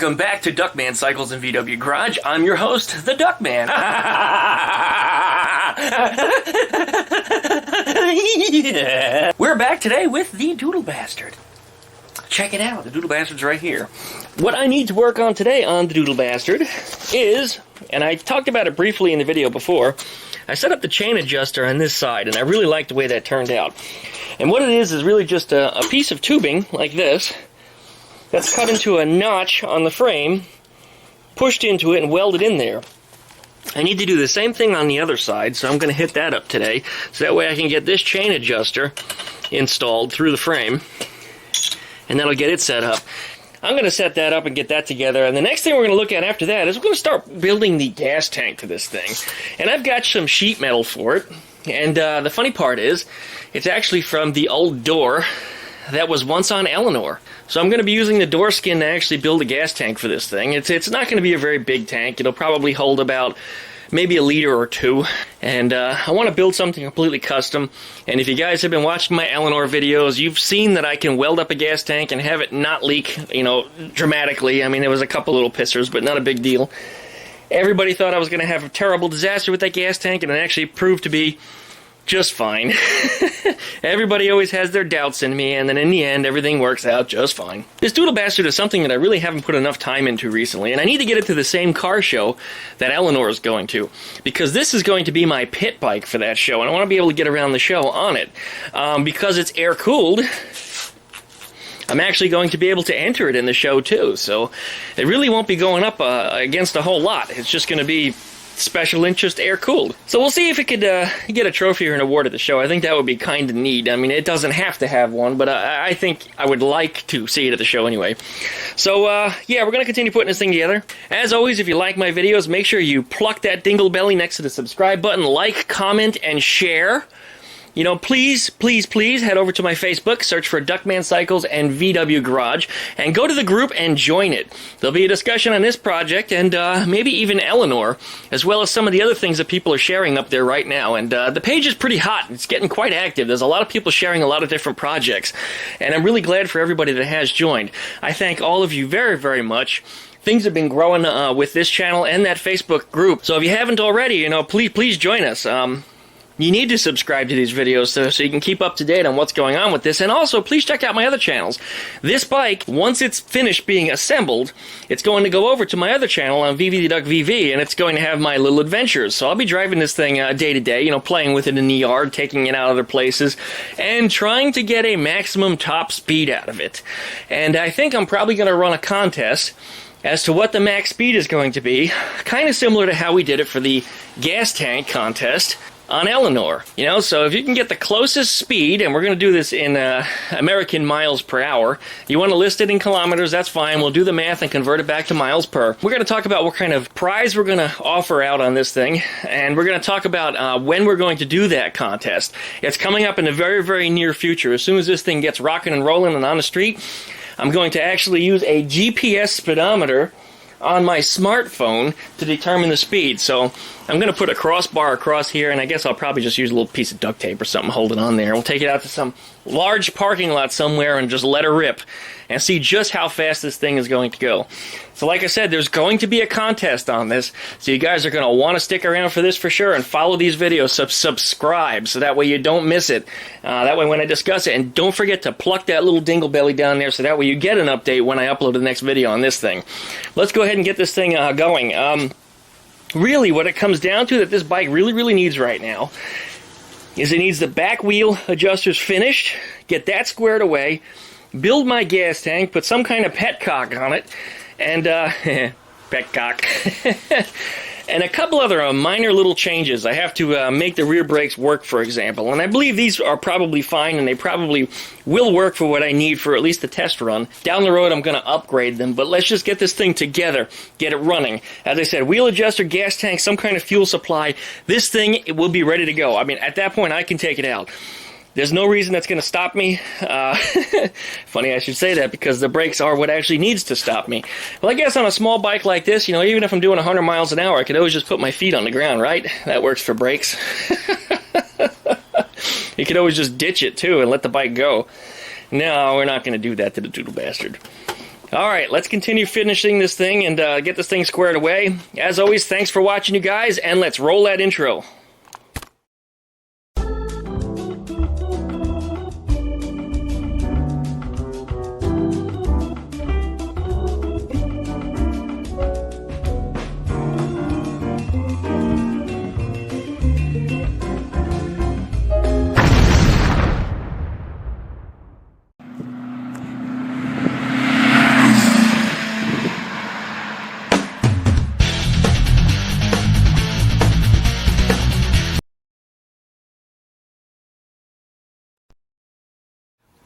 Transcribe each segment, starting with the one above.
Welcome back to Duckman Cycles and VW Garage. I'm your host, the Duckman. Yeah. We're back today with the DoodleBastard. Check it out, the DoodleBastard's right here. What I need to work on today on the DoodleBastard is, and I talked about it briefly in the video before, I set up the chain adjuster on this side, and I really like the way that turned out. And what it is really just a piece of tubing, like this, that's cut into a notch on the frame, pushed into it, and welded in there. I need to do the same thing on the other side, so I'm going to hit that up today, so that way I can get this chain adjuster installed through the frame, and that'll get it set up. I'm going to set that up and get that together, and the next thing we're going to look at after that is we're going to start building the gas tank for this thing. And I've got some sheet metal for it, and the funny part is, it's actually from the old door that was once on Eleanore. So I'm going to be using the door skin to actually build a gas tank for this thing. It's not going to be a very big tank. It'll probably hold about maybe a liter or two. And I want to build something completely custom. And if you guys have been watching my Eleanore videos, you've seen that I can weld up a gas tank and have it not leak, you know, dramatically. I mean, there was a couple little pissers, but not a big deal. Everybody thought I was going to have a terrible disaster with that gas tank, and it actually proved to be just fine. Everybody always has their doubts in me, and then in the end, everything works out just fine. This DoodleBastard is something that I really haven't put enough time into recently, and I need to get it to the same car show that Eleanore is going to, because this is going to be my pit bike for that show, and I want to be able to get around the show on it. Because it's air-cooled, I'm actually going to be able to enter it in the show too, so it really won't be going up against a whole lot. It's just going to be special interest air-cooled. So we'll see if it could get a trophy or an award at the show. I think that would be kind of neat. I mean, it doesn't have to have one, but I think I would like to see it at the show anyway. So, yeah, we're going to continue putting this thing together. As always, if you like my videos, make sure you pluck that dingle belly next to the subscribe button, like, comment, and share. You know, please, please, please head over to my Facebook, search for Duckman Cycles and VW Garage, and go to the group and join it. There'll be a discussion on this project and maybe even Eleanore, as well as some of the other things that people are sharing up there right now. And the page is pretty hot. It's getting quite active. There's a lot of people sharing a lot of different projects, and I'm really glad for everybody that has joined. I thank all of you very, very much. Things have been growing with this channel and that Facebook group. So if you haven't already, you know, please join us. You need to subscribe to these videos so you can keep up to date on what's going on with this. And also, please check out my other channels. This bike, once it's finished being assembled, it's going to go over to my other channel on VV, and it's going to have my little adventures. So I'll be driving this thing day to day, you know, playing with it in the yard, taking it out other places, and trying to get a maximum top speed out of it. And I think I'm probably going to run a contest as to what the max speed is going to be, kind of similar to how we did it for the gas tank contest on Eleanore. You know, so if you can get the closest speed, and we're going to do this in American miles per hour, you want to list it in kilometers, that's fine. We'll do the math and convert it back to miles per. We're going to talk about what kind of prize we're going to offer out on this thing, and we're going to talk about when we're going to do that contest. It's coming up in the very, very near future. As soon as this thing gets rocking and rolling and on the street, I'm going to actually use a GPS speedometer on my smartphone to determine the speed. So I'm going to put a crossbar across here, and I guess I'll probably just use a little piece of duct tape or something, hold it on there. We'll take it out to some large parking lot somewhere and just let her rip and see just how fast this thing is going to go. So like I said, there's going to be a contest on this, so you guys are going to want to stick around for this for sure and follow these videos, subscribe, so that way you don't miss it. That way when I discuss it, and don't forget to pluck that little dingle belly down there so that way you get an update when I upload the next video on this thing. Let's go ahead and get this thing going. Really, what it comes down to that this bike really needs right now is it needs the back wheel adjusters finished, get that squared away, build my gas tank, put some kind of petcock on it, and, petcock, and a couple other minor little changes. I have to make the rear brakes work, for example, and I believe these are probably fine, and they probably will work for what I need for at least the test run. Down the road, I'm going to upgrade them, but let's just get this thing together, get it running. As I said, wheel adjuster, gas tank, some kind of fuel supply. This thing, it will be ready to go. I mean, at that point, I can take it out. There's no reason that's going to stop me. Funny I should say that, because the brakes are what actually needs to stop me. Well, I guess on a small bike like this, you know, even if I'm doing 100 miles an hour, I could always just put my feet on the ground, right? That works for brakes. You could always just ditch it, too, and let the bike go. No, we're not going to do that to the DoodleBastard. Alright, let's continue finishing this thing and get this thing squared away. As always, thanks for watching, you guys, and let's roll that intro.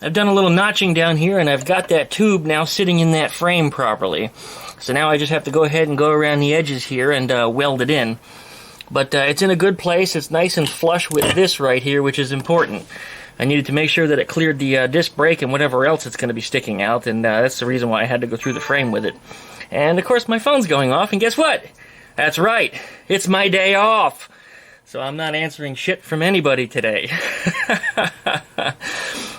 I've done a little notching down here, and I've got that tube now sitting in that frame properly. So now I just have to go ahead and go around the edges here and weld it in. But it's in a good place. It's nice and flush with this right here, which is important. I needed to make sure that it cleared the disc brake and whatever else it's going to be sticking out, and that's the reason why I had to go through the frame with it. And of course my phone's going off, and guess what? That's right, it's my day off. So I'm not answering shit from anybody today.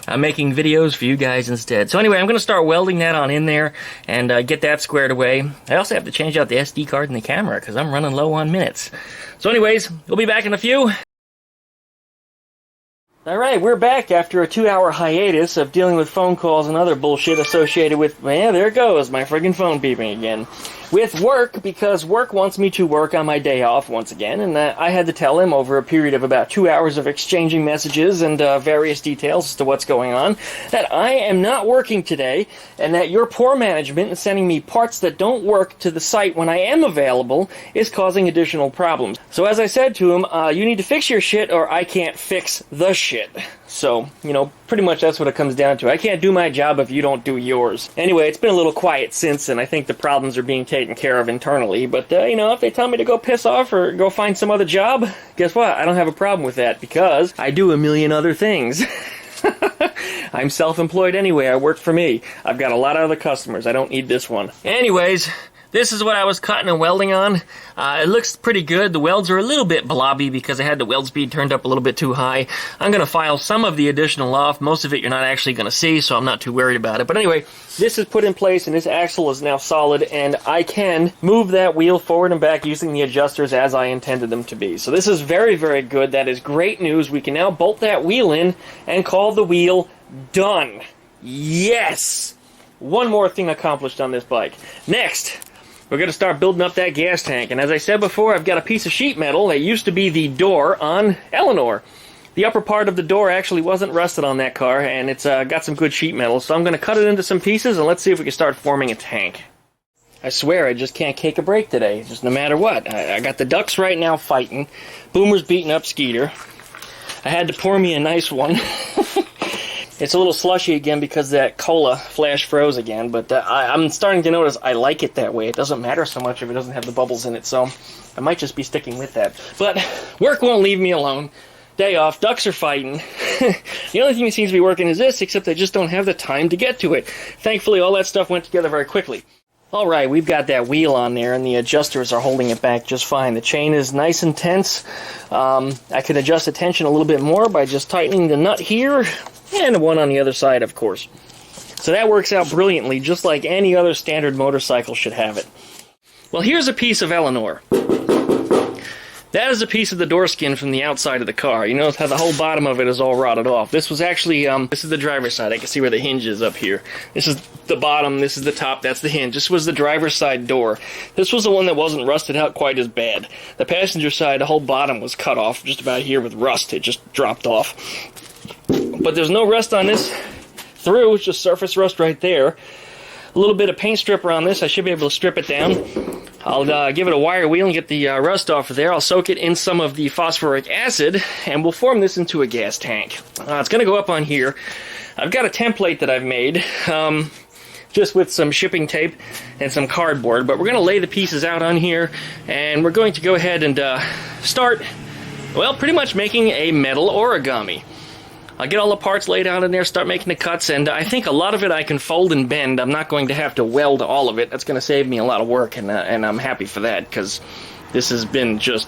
I'm making videos for you guys instead. So anyway, I'm going to start welding that on in there and get that squared away. I also have to change out the SD card and the camera because I'm running low on minutes. So anyways, we'll be back in a few. Alright, we're back after a 2-hour hiatus of dealing with phone calls and other bullshit associated with, man, there it goes, my friggin' phone beeping again. With work, because work wants me to work on my day off once again, and I had to tell him over a period of about 2 hours of exchanging messages and various details as to what's going on, that I am not working today, and that your poor management in sending me parts that don't work to the site when I am available is causing additional problems. So as I said to him, you need to fix your shit or I can't fix the shit. So, you know, pretty much that's what it comes down to. I can't do my job if you don't do yours. Anyway, it's been a little quiet since, and I think the problems are being taken care of internally. But, you know, if they tell me to go piss off or go find some other job, guess what? I don't have a problem with that because I do a million other things. I'm self-employed anyway. I work for me. I've got a lot of other customers. I don't need this one. Anyways, this is what I was cutting and welding on. It looks pretty good. The welds are a little bit blobby because I had the weld speed turned up a little bit too high. I'm going to file some of the additional off. Most of it you're not actually going to see, so I'm not too worried about it. But anyway, this is put in place, and this axle is now solid, and I can move that wheel forward and back using the adjusters as I intended them to be. So this is very, very good. That is great news. We can now bolt that wheel in and call the wheel done. Yes! One more thing accomplished on this bike. Next, we're going to start building up that gas tank. And as I said before, I've got a piece of sheet metal that used to be the door on Eleanore. The upper part of the door actually wasn't rusted on that car, and it's got some good sheet metal. So I'm going to cut it into some pieces, and let's see if we can start forming a tank. I swear I just can't take a break today, just no matter what. I got the ducks right now fighting. Boomer's beating up Skeeter. I had to pour me a nice one. It's a little slushy again because that cola flash froze again, but I'm starting to notice I like it that way. It doesn't matter so much if it doesn't have the bubbles in it, so I might just be sticking with that. But work won't leave me alone. Day off, ducks are fighting. The only thing that seems to be working is this, except I just don't have the time to get to it. Thankfully, all that stuff went together very quickly. Alright, we've got that wheel on there, and the adjusters are holding it back just fine. The chain is nice and tense. I can adjust the tension a little bit more by just tightening the nut here, and the one on the other side, of course. So that works out brilliantly, just like any other standard motorcycle should have it. Well, here's a piece of Eleanore. That is a piece of the door skin from the outside of the car. You notice how the whole bottom of it is all rotted off. This was actually, this is the driver's side. I can see where the hinge is up here. This is the bottom, this is the top, that's the hinge. This was the driver's side door. This was the one that wasn't rusted out quite as bad. The passenger side, the whole bottom was cut off just about here with rust. It just dropped off. But there's no rust on this through, it's just surface rust right there. A little bit of paint stripper on this, I should be able to strip it down. I'll give it a wire wheel and get the rust off of there. I'll soak it in some of the phosphoric acid, and we'll form this into a gas tank. It's going to go up on here. I've got a template that I've made, just with some shipping tape and some cardboard, but we're going to lay the pieces out on here, and we're going to go ahead and start, well, pretty much making a metal origami. I'll get all the parts laid out in there, start making the cuts, and I think a lot of it I can fold and bend. I'm not going to have to weld all of it. That's going to save me a lot of work, and I'm happy for that, because this has been just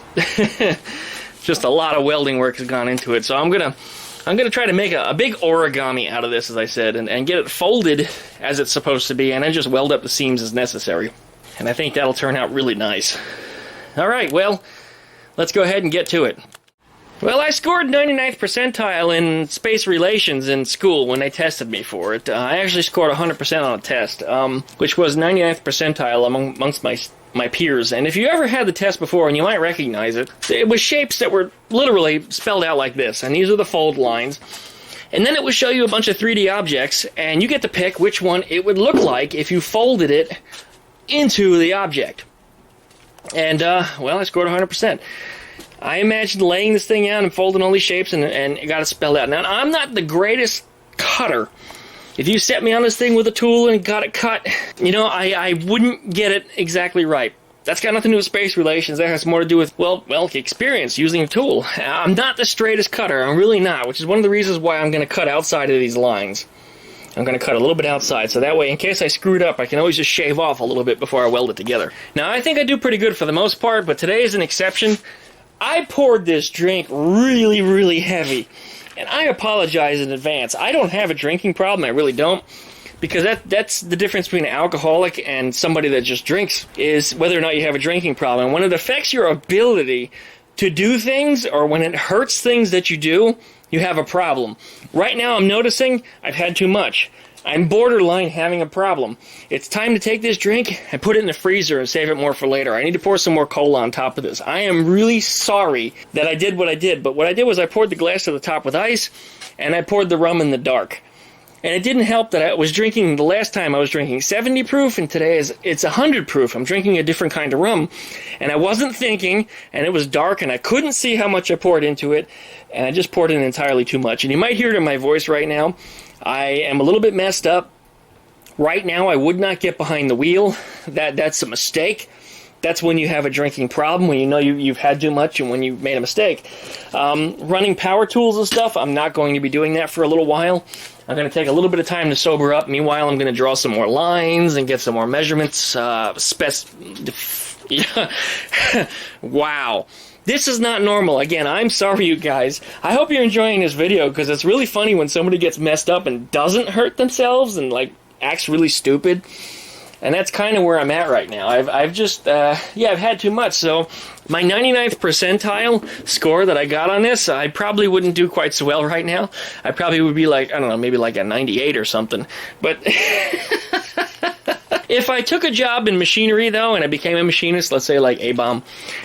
just a lot of welding work has gone into it. So I'm going to I'm going to try to make a big origami out of this, as I said, and get it folded as it's supposed to be, and then just weld up the seams as necessary. And I think that'll turn out really nice. Alright, well, let's go ahead and get to it. Well, I scored 99th percentile in space relations in school when they tested me for it. I actually scored 100% on a test, which was 99th percentile amongst my peers. And if you ever had the test before, and you might recognize it, it was shapes that were literally spelled out like this, and these are the fold lines. And then it would show you a bunch of 3D objects, and you get to pick which one it would look like if you folded it into the object. And, well, I scored 100%. I imagined laying this thing out and folding all these shapes and got it spelled out. Now, I'm not the greatest cutter. If you set me on this thing with a tool and got it cut, you know, I wouldn't get it exactly right. That's got nothing to do with space relations. That has more to do with, well, experience using a tool. I'm not the straightest cutter. I'm really not, which is one of the reasons why I'm going to cut outside of these lines. I'm going to cut a little bit outside, so that way, in case I screwed up, I can always just shave off a little bit before I weld it together. Now, I think I do pretty good for the most part, but today is an exception. I poured this drink really, really heavy, and I apologize in advance. I don't have a drinking problem, I really don't, because that's the difference between an alcoholic and somebody that just drinks, is whether or not you have a drinking problem. And when it affects your ability to do things, or when it hurts things that you do, you have a problem. Right now, I'm noticing I've had too much. I'm borderline having a problem. It's time to take this drink and put it in the freezer and save it more for later. I need to pour some more cola on top of this. I am really sorry that I did what I did, but what I did was I poured the glass to the top with ice, and I poured the rum in the dark. And it didn't help that I was drinking, the last time I was drinking 70 proof, and today it's 100 proof. I'm drinking a different kind of rum, and I wasn't thinking, and it was dark, and I couldn't see how much I poured into it, and I just poured in entirely too much. And you might hear it in my voice right now. I am a little bit messed up. Right now, I would not get behind the wheel. That's a mistake. That's when you have a drinking problem, when you know you've had too much and when you've made a mistake. Running power tools and stuff, I'm not going to be doing that for a little while. I'm going to take a little bit of time to sober up. Meanwhile, I'm going to draw some more lines and get some more measurements. Wow. This is not normal. Again, I'm sorry, you guys. I hope you're enjoying this video, because it's really funny when somebody gets messed up and doesn't hurt themselves and, like, acts really stupid. And that's kind of where I'm at right now. I've just, I've had too much. So my 99th percentile score that I got on this, I probably wouldn't do quite so well right now. I probably would be like, I don't know, maybe like a 98 or something. But if I took a job in machinery, though, and I became a machinist, let's say like A-bomb,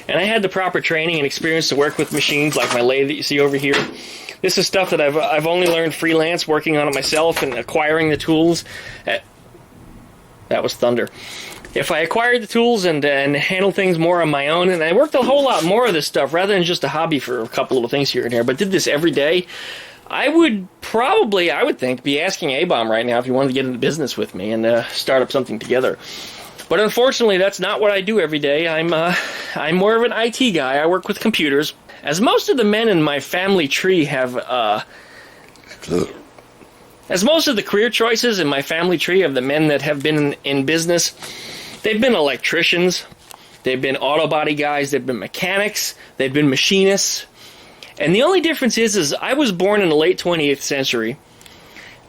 and I had the proper training and experience to work with machines like my lathe that you see over here, this is stuff that I've only learned freelance, working on it myself and acquiring the tools. That was thunder. If I acquired the tools and handled things more on my own, and I worked a whole lot more of this stuff rather than just a hobby for a couple little things here and there, but did this every day, I would probably, I would think, be asking A-bomb right now if you wanted to get into business with me and start up something together. But unfortunately, that's not what I do every day. I'm more of an IT guy. I work with computers. As most of the men in my family tree have, as most of the career choices in my family tree of the men that have been in business, they've been electricians, they've been auto body guys, they've been mechanics, they've been machinists. And the only difference is I was born in the late 20th century.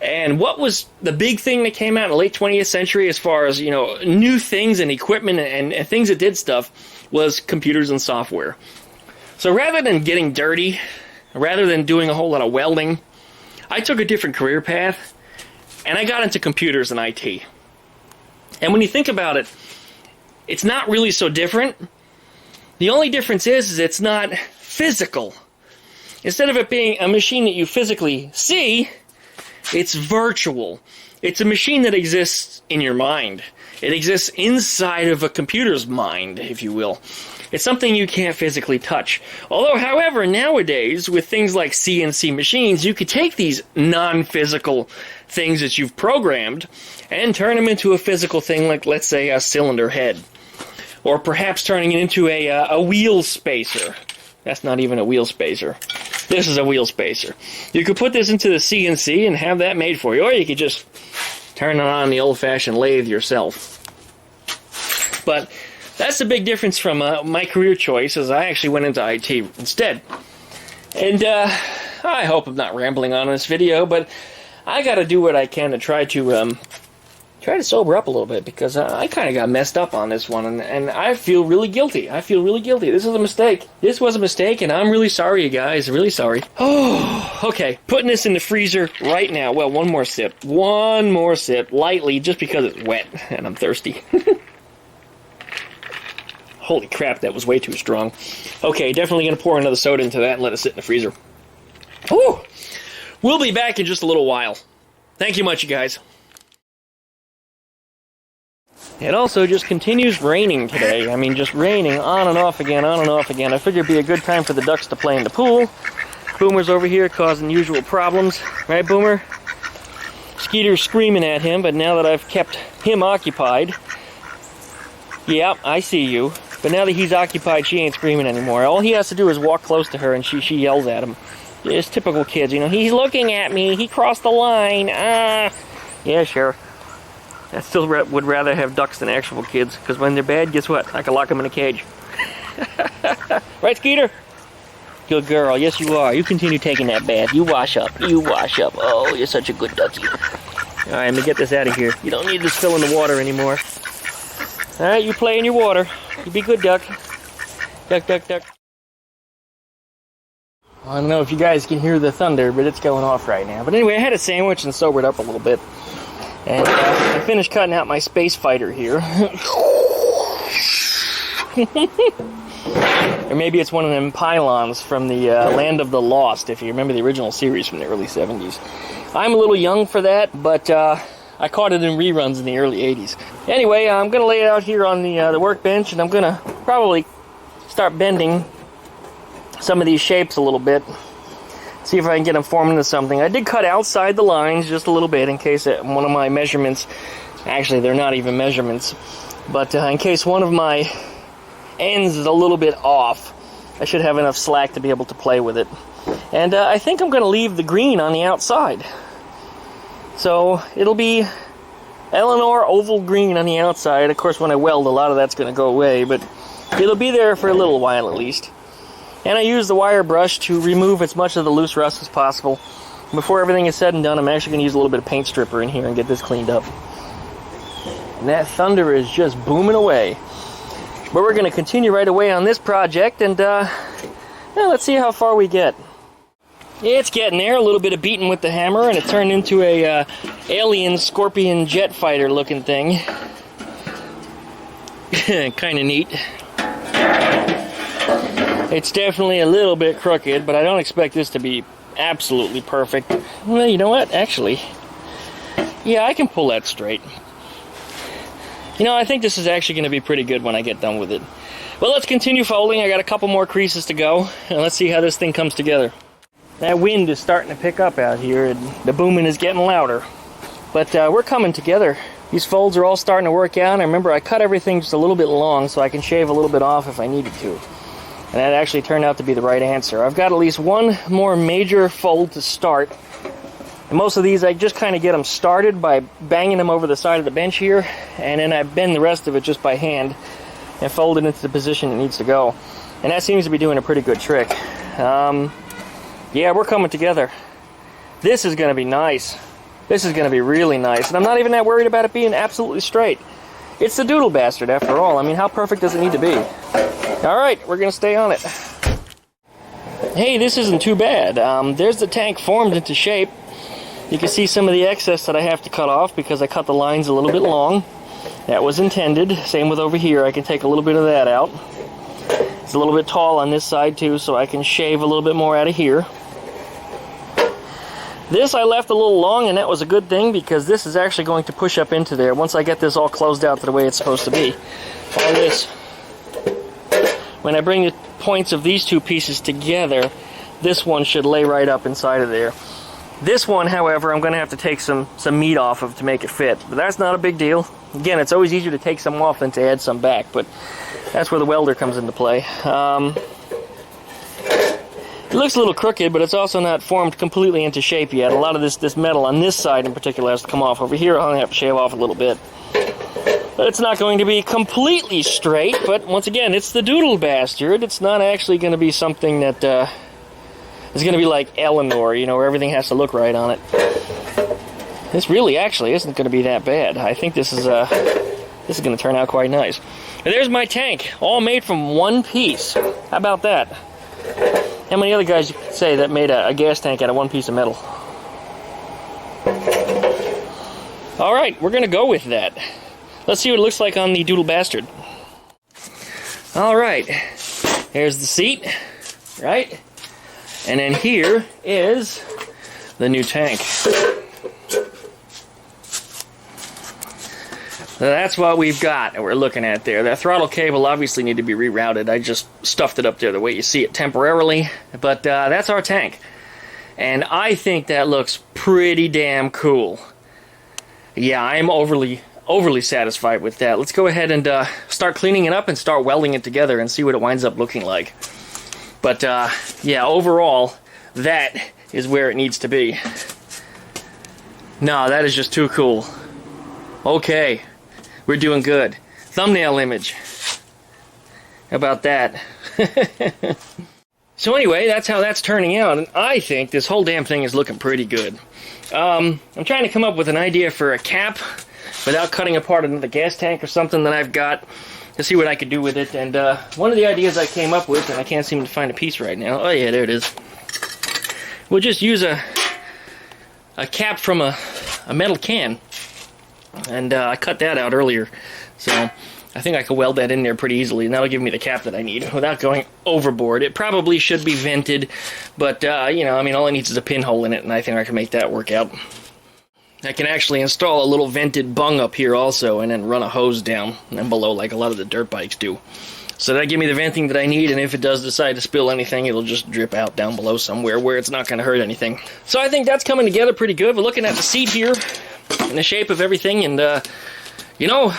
And what was the big thing that came out in the late 20th century as far as, you know, new things and equipment and things that did stuff was computers and software. So rather than getting dirty, rather than doing a whole lot of welding, I took a different career path, and I got into computers and IT. And when you think about it, it's not really so different. The only difference is it's not physical. Instead of it being a machine that you physically see, it's virtual. It's a machine that exists in your mind. It exists inside of a computer's mind, if you will. It's something you can't physically touch. Although, however, nowadays, with things like CNC machines, you could take these non-physical things that you've programmed and turn them into a physical thing like, let's say, a cylinder head. Or perhaps turning it into a wheel spacer. That's not even a wheel spacer. This is a wheel spacer. You could put this into the CNC and have that made for you, or you could just turn it on the old-fashioned lathe yourself. But that's the big difference from my career choice, as I actually went into IT instead. And I hope I'm not rambling on this video, but I gotta do what I can to try to sober up a little bit, because I kind of got messed up on this one, and I feel really guilty. I feel really guilty. This is a mistake. This was a mistake, and I'm really sorry, you guys. Really sorry. Oh, okay. Putting this in the freezer right now. Well, one more sip. One more sip, lightly, just because it's wet, and I'm thirsty. Holy crap, that was way too strong. Okay, definitely going to pour another soda into that and let it sit in the freezer. Whew. We'll be back in just a little while. Thank you much, you guys. It also just continues raining today. I mean, just raining on and off again, on and off again. I figured it'd be a good time for the ducks to play in the pool. Boomer's over here causing usual problems. Right, Boomer? Skeeter's screaming at him, but now that I've kept him occupied... Yeah, I see you. But now that he's occupied, she ain't screaming anymore. All he has to do is walk close to her, and she yells at him. It's typical kids, you know. He's looking at me. He crossed the line. Yeah, sure. I still would rather have ducks than actual kids, because when they're bad, guess what? I can lock them in a cage. Right, Skeeter? Good girl. Yes, you are. You continue taking that bath. You wash up. You wash up. Oh, you're such a good ducky. All right, let me get this out of here. You don't need this fill in the water anymore. All right, you play in your water. You be good, duck. Duck, duck, duck. I don't know if you guys can hear the thunder, but it's going off right now. But anyway, I had a sandwich and sobered up a little bit. And I finished cutting out my space fighter here. Or maybe it's one of them pylons from the Land of the Lost, if you remember the original series from the early 70s. I'm a little young for that, but I caught it in reruns in the early 80s. Anyway, I'm going to lay it out here on the workbench, and I'm going to probably start bending some of these shapes a little bit. See if I can get them formed into something. I did cut outside the lines just a little bit in case one of my measurements, actually they're not even measurements, but in case one of my ends is a little bit off, I should have enough slack to be able to play with it. And I think I'm going to leave the green on the outside. So it'll be Eleanore oval green on the outside. Of course, when I weld, a lot of that's going to go away, but it'll be there for a little while at least. And I use the wire brush to remove as much of the loose rust as possible. Before everything is said and done, I'm actually going to use a little bit of paint stripper in here and get this cleaned up. And that thunder is just booming away. But we're going to continue right away on this project, and let's see how far we get. It's getting there, a little bit of beating with the hammer, and it turned into a alien scorpion jet fighter looking thing. Kind of neat. It's definitely a little bit crooked, but I don't expect this to be absolutely perfect. Well, you know what? Actually, yeah, I can pull that straight. You know, I think this is actually going to be pretty good when I get done with it. Well, let's continue folding. I got a couple more creases to go, and let's see how this thing comes together. That wind is starting to pick up out here, and the booming is getting louder. But we're coming together. These folds are all starting to work out. And remember, I cut everything just a little bit long so I can shave a little bit off if I needed to. And that actually turned out to be the right answer. I've got at least one more major fold to start. And most of these, I just kind of get them started by banging them over the side of the bench here. And then I bend the rest of it just by hand and fold it into the position it needs to go. And that seems to be doing a pretty good trick. Yeah, we're coming together. This is going to be nice. This is going to be really nice. And I'm not even that worried about it being absolutely straight. It's the DoodleBastard, after all. I mean, how perfect does it need to be? All right, we're going to stay on it. Hey, this isn't too bad. There's the tank formed into shape. You can see some of the excess that I have to cut off because I cut the lines a little bit long. That was intended. Same with over here. I can take a little bit of that out. It's a little bit tall on this side too, so I can shave a little bit more out of here. This I left a little long, and that was a good thing because this is actually going to push up into there once I get this all closed out to the way it's supposed to be. All this, when I bring the points of these two pieces together, this one should lay right up inside of there. This one, however, I'm going to have to take some meat off of to make it fit, but that's not a big deal. Again, it's always easier to take some off than to add some back, but that's where the welder comes into play. It looks a little crooked, but it's also not formed completely into shape yet. A lot of this metal on this side in particular has to come off. Over here, I'll only have to shave off a little bit. But it's not going to be completely straight, but once again, it's the DoodleBastard. It's not actually going to be something that It's going to be like Eleanore, you know, where everything has to look right on it. This really actually isn't going to be that bad. I think this is going to turn out quite nice. And there's my tank, all made from one piece. How about that? How many other guys you could say that made a gas tank out of one piece of metal? Alright, we're going to go with that. Let's see what it looks like on the DoodleBastard. Alright, here's the seat, right? And then here is the new tank. So that's what we've got that we're looking at there. That throttle cable obviously need to be rerouted. I just stuffed it up there the way you see it temporarily. But that's our tank. And I think that looks pretty damn cool. Yeah, I'm overly satisfied with that. Let's go ahead and start cleaning it up and start welding it together and see what it winds up looking like. But yeah, overall, that is where it needs to be. No, that is just too cool. Okay. We're doing good. Thumbnail image. How about that? So anyway, that's how that's turning out, and I think this whole damn thing is looking pretty good. I'm trying to come up with an idea for a cap without cutting apart another gas tank or something that I've got to see what I could do with it. And one of the ideas I came up with, and I can't seem to find a piece right now. Oh yeah, there it is. We'll just use a cap from a metal can. And I cut that out earlier, so I think I could weld that in there pretty easily, and that'll give me the cap that I need without going overboard. It probably should be vented, but, you know, I mean, all it needs is a pinhole in it, and I think I can make that work out. I can actually install a little vented bung up here also, and then run a hose down and below like a lot of the dirt bikes do. So that'll give me the venting that I need, and if it does decide to spill anything, it'll just drip out down below somewhere where it's not going to hurt anything. So I think that's coming together pretty good. We're looking at the seat here, and the shape of everything, and you know,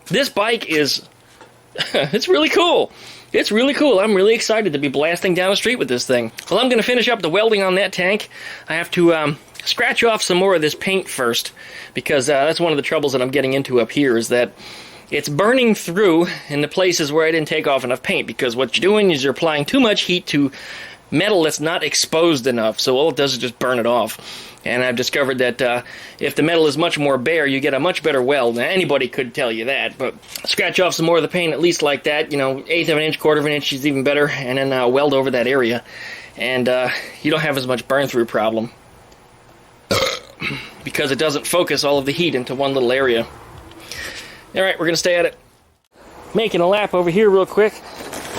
this bike is it's really cool. It's really cool. I'm really excited to be blasting down the street with this thing. Well, I'm going to finish up the welding on that tank. I have to scratch off some more of this paint first, because that's one of the troubles that I'm getting into up here, is that it's burning through in the places where I didn't take off enough paint, because what you're doing is you're applying too much heat to metal that's not exposed enough, so all it does is just burn it off. And I've discovered that if the metal is much more bare, you get a much better weld. Now, anybody could tell you that, but scratch off some more of the paint, at least like that, you know, 1/8 of an inch, 1/4 of an inch is even better, and then weld over that area. And you don't have as much burn-through problem, because it doesn't focus all of the heat into one little area. Alright, we're going to stay at it. Making a lap over here real quick.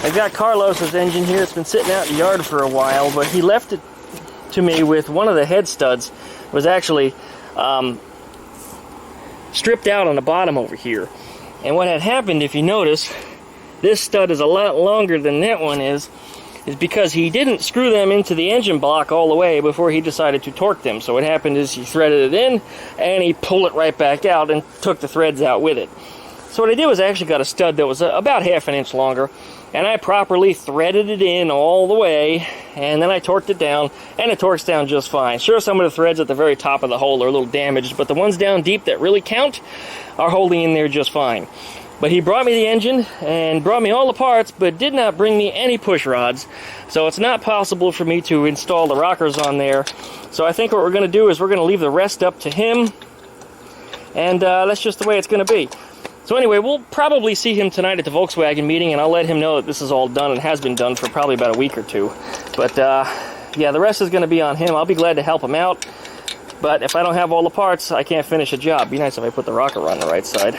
I've got Carlos's engine here. It's been sitting out in the yard for a while, but he left it to me with one of the head studs was actually stripped out on the bottom over here. And what had happened, if you notice, this stud is a lot longer than that one is because he didn't screw them into the engine block all the way before he decided to torque them. So what happened is he threaded it in, and he pulled it right back out and took the threads out with it. So what I did was I actually got a stud that was about 1/2 inch longer, and I properly threaded it in all the way, and then I torqued it down, and it torques down just fine. Sure, some of the threads at the very top of the hole are a little damaged, but the ones down deep that really count are holding in there just fine. But he brought me the engine and brought me all the parts, but did not bring me any push rods. So it's not possible for me to install the rockers on there. So I think what we're going to do is we're going to leave the rest up to him. And that's just the way it's going to be. So anyway, we'll probably see him tonight at the Volkswagen meeting, and I'll let him know that this is all done and has been done for probably about a week or two. But yeah, the rest is going to be on him. I'll be glad to help him out. But if I don't have all the parts, I can't finish a job. It'd be nice if I put the rocker on the right side.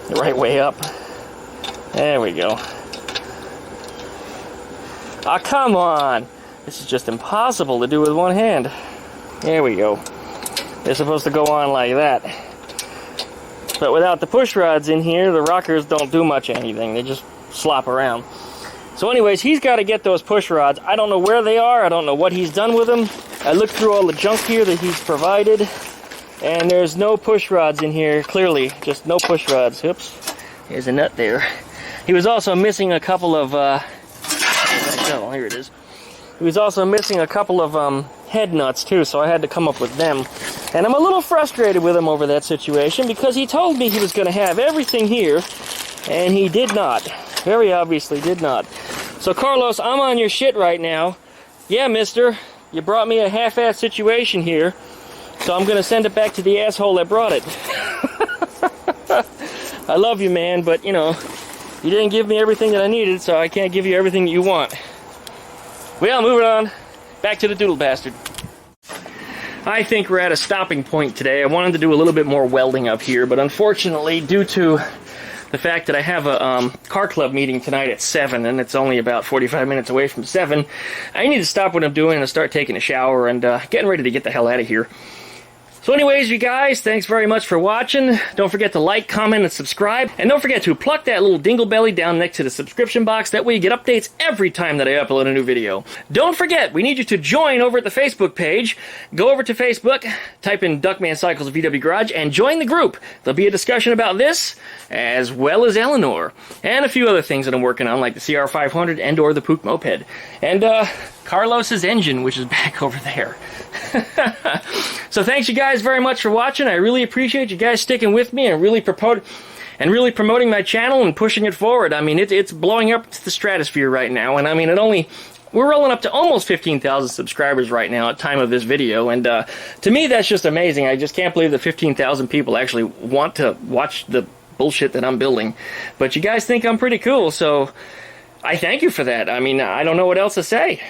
The right way up. There we go. Ah, come on! This is just impossible to do with one hand. There we go. They're supposed to go on like that. But without the push rods in here, the rockers don't do much anything. They just slop around. So anyways, he's got to get those push rods. I don't know where they are. I don't know what he's done with them. I looked through all the junk here that he's provided, and there's no push rods in here, clearly. Just no push rods. Oops. There's a nut there. He was also missing a couple of, oh, here it is. He was also missing a couple of head nuts, too, so I had to come up with them. And I'm a little frustrated with him over that situation, because he told me he was going to have everything here, and he did not. Very obviously did not. So, Carlos, I'm on your shit right now. Yeah, mister, you brought me a half-ass situation here, so I'm gonna send it back to the asshole that brought it. I love you, man, but, you know, you didn't give me everything that I needed, so I can't give you everything that you want. Well, moving on. Back to the DoodleBastard. I think we're at a stopping point today. I wanted to do a little bit more welding up here, but unfortunately, due to the fact that I have a car club meeting tonight at 7, and it's only about 45 minutes away from 7, I need to stop what I'm doing and start taking a shower and getting ready to get the hell out of here. So anyways, you guys, thanks very much for watching. Don't forget to like, comment, and subscribe. And don't forget to pluck that little dingle belly down next to the subscription box. That way you get updates every time that I upload a new video. Don't forget, we need you to join over at the Facebook page. Go over to Facebook, type in Duckman Cycles VW Garage, and join the group. There'll be a discussion about this, as well as Eleanore. And a few other things that I'm working on, like the CR500 and or the Pook Moped. And Carlos's engine, which is back over there. So thanks you guys very much for watching. I really appreciate you guys sticking with me and really promoting my channel and pushing it forward. I mean, it's blowing up to the stratosphere right now, and I mean, we're rolling up to almost 15,000 subscribers right now at time of this video, and to me that's just amazing. I just can't believe that 15,000 people actually want to watch the bullshit that I'm building. But you guys think I'm pretty cool, so I thank you for that. I mean, I don't know what else to say.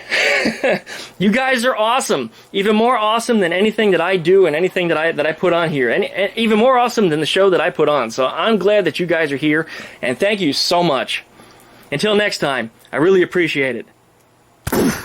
You guys are awesome. Even more awesome than anything that I do and anything that I put on here. And even more awesome than the show that I put on. So I'm glad that you guys are here, and thank you so much. Until next time, I really appreciate it.